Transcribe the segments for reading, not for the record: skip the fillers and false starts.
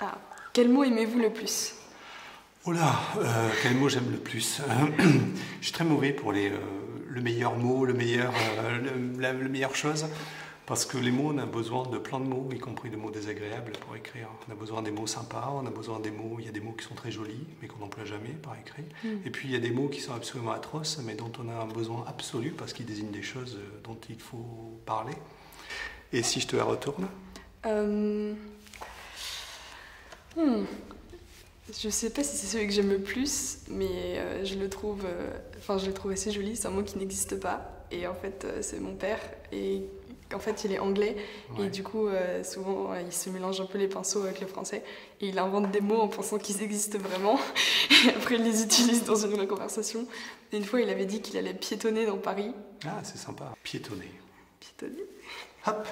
Ah, quel mot aimez-vous le plus? Oh là, quel mot j'aime le plus? Je suis très mauvais pour le meilleur mot, la meilleure chose. Parce que les mots, on a besoin de plein de mots, y compris de mots désagréables pour écrire. On a besoin des mots sympas, on a besoin des mots, il y a des mots qui sont très jolis, mais qu'on n'emploie jamais par écrit. Et puis il y a des mots qui sont absolument atroces, mais dont on a un besoin absolu parce qu'ils désignent des choses dont il faut parler. Et si je te la retourne? Je sais pas si c'est celui que j'aime le plus, mais je le trouve assez joli. C'est un mot qui n'existe pas. Et en fait, c'est mon père. Et en fait, il est anglais. Ouais. Et du coup, souvent, il se mélange un peu les pinceaux avec le français. Et il invente des mots en pensant qu'ils existent vraiment. Et après, il les utilise dans une vraie conversation. Et une fois, il avait dit qu'il allait piétonner dans Paris. Ah, c'est sympa. Piétonner. Piétonner. Hop.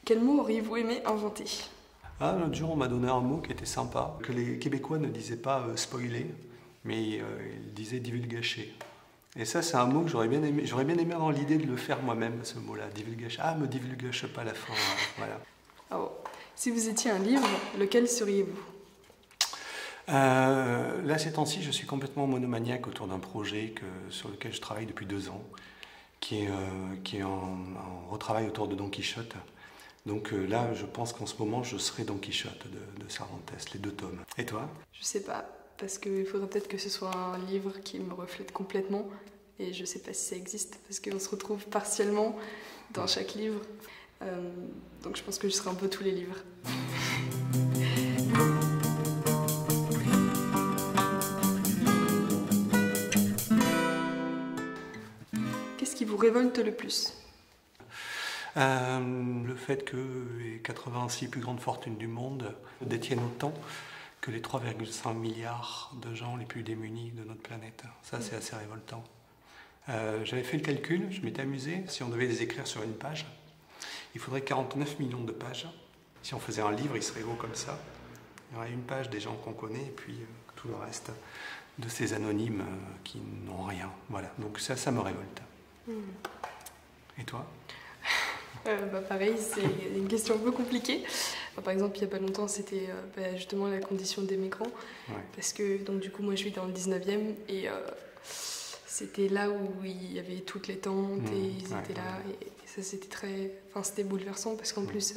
Quel mot auriez-vous aimé inventer? Ah, l'autre jour, on m'a donné un mot qui était sympa, que les Québécois ne disaient pas spoiler, mais ils disaient divulgacher. Et ça, c'est un mot que j'aurais bien aimé avoir l'idée de le faire moi-même, ce mot-là, divulgacher. Ah, me divulgache pas la fin, voilà. Oh. Si vous étiez un livre, lequel seriez-vous? Là, ces temps-ci, je suis complètement monomaniaque autour d'un projet sur lequel je travaille depuis 2 ans, qui est en retravail autour de Don Quichotte. Donc là, je pense qu'en ce moment, je serai Don Quichotte de Cervantes, les 2 tomes. Et toi? Je sais pas, parce qu'il faudrait peut-être que ce soit un livre qui me reflète complètement, et je sais pas si ça existe, parce qu'on se retrouve partiellement dans chaque livre. Donc je pense que je serai un peu tous les livres. Qu'est-ce qui vous révolte le plus? Le fait que les 86 plus grandes fortunes du monde détiennent autant que les 3,5 milliards de gens les plus démunis de notre planète. Ça, c'est assez révoltant. J'avais fait le calcul, je m'étais amusé. Si on devait les écrire sur une page, il faudrait 49 millions de pages. Si on faisait un livre, il serait gros comme ça. Il y aurait une page des gens qu'on connaît et puis tout le reste de ces anonymes qui n'ont rien. Voilà, donc ça me révolte. Et toi? Pareil, c'est une question un peu compliquée. Par exemple, il n'y a pas longtemps, c'était justement la condition des migrants. Ouais. Parce que, donc, du coup, moi, je vis dans le 19e et c'était là où il y avait toutes les tentes et ils étaient là. Et ça, c'était c'était bouleversant parce qu'en plus,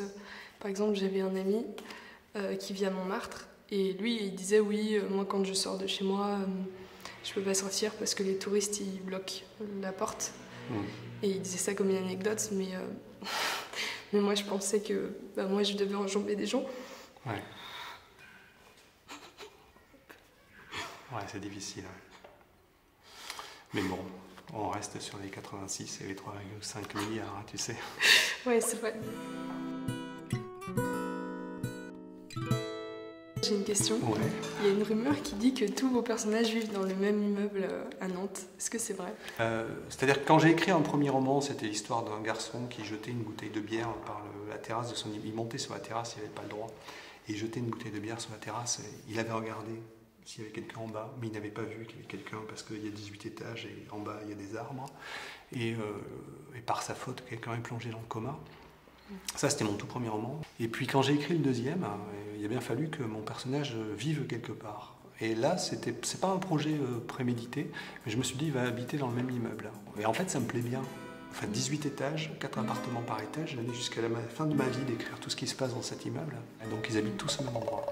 par exemple, j'avais un ami qui vit à Montmartre et lui, il disait oui, moi, quand je sors de chez moi, je peux pas sortir parce que les touristes, ils bloquent la porte. Et il disait ça comme une anecdote, mais moi je pensais que moi je devais enjamber des gens. Ouais. Ouais, c'est difficile. Mais bon, on reste sur les 86 et les 3,5 milliards, hein, tu sais. Ouais, c'est vrai. J'ai une question. Ouais. Il y a une rumeur qui dit que tous vos personnages vivent dans le même immeuble à Nantes. Est-ce que c'est vrai? C'est-à-dire que quand j'ai écrit un premier roman, c'était l'histoire d'un garçon qui jetait une bouteille de bière par la terrasse de son immeuble. Il montait sur la terrasse, il n'avait pas le droit. Et il jetait une bouteille de bière sur la terrasse. Il avait regardé s'il y avait quelqu'un en bas, mais il n'avait pas vu qu'il y avait quelqu'un parce qu'il y a 18 étages et en bas il y a des arbres. Et par sa faute, quelqu'un est plongé dans le coma. Ça, c'était mon tout premier roman. Et puis quand j'ai écrit le deuxième, il a bien fallu que mon personnage vive quelque part. Et là, c'est pas un projet prémédité, mais je me suis dit, il va habiter dans le même immeuble. Et en fait, ça me plaît bien. Enfin, 18 étages, 4 appartements par étage, j'allais jusqu'à la fin de ma vie d'écrire tout ce qui se passe dans cet immeuble. Et donc, ils habitent tous au même endroit.